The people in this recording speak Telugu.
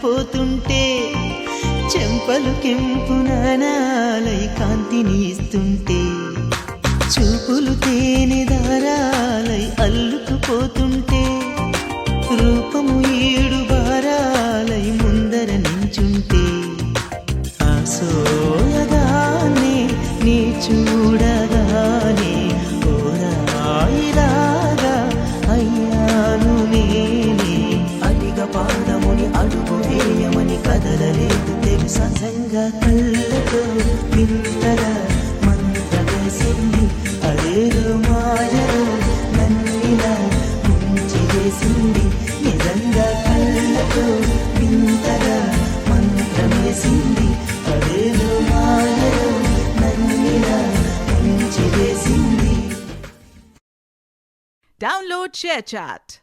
పోతుంటే చెంపలు కెంపున నాలై కాంతిని ఇస్తుంటే చూపులు తేనె దారాలై అల్లుకుపోతుంటే రూపము ఏడు బారాలై ముందర నించుంటే ఆ సోయగానే నీ చూడగానే ఓరాయిరాగా అయ్యాను నేనే అడిగ పాదముని అడుగు వేయమని కదలలేదు తెలుసా సంగా కళ్ళతో వింతగా మంత్రవేసింది అదేదో మాయలో నన్నిలా ముంచి వేసింది నిజంగా కళ్ళతో వింతగా మంత్రవేసింది అదేదో మాయలో నన్నిలా ముంచి వేసింది. Download ShareChat.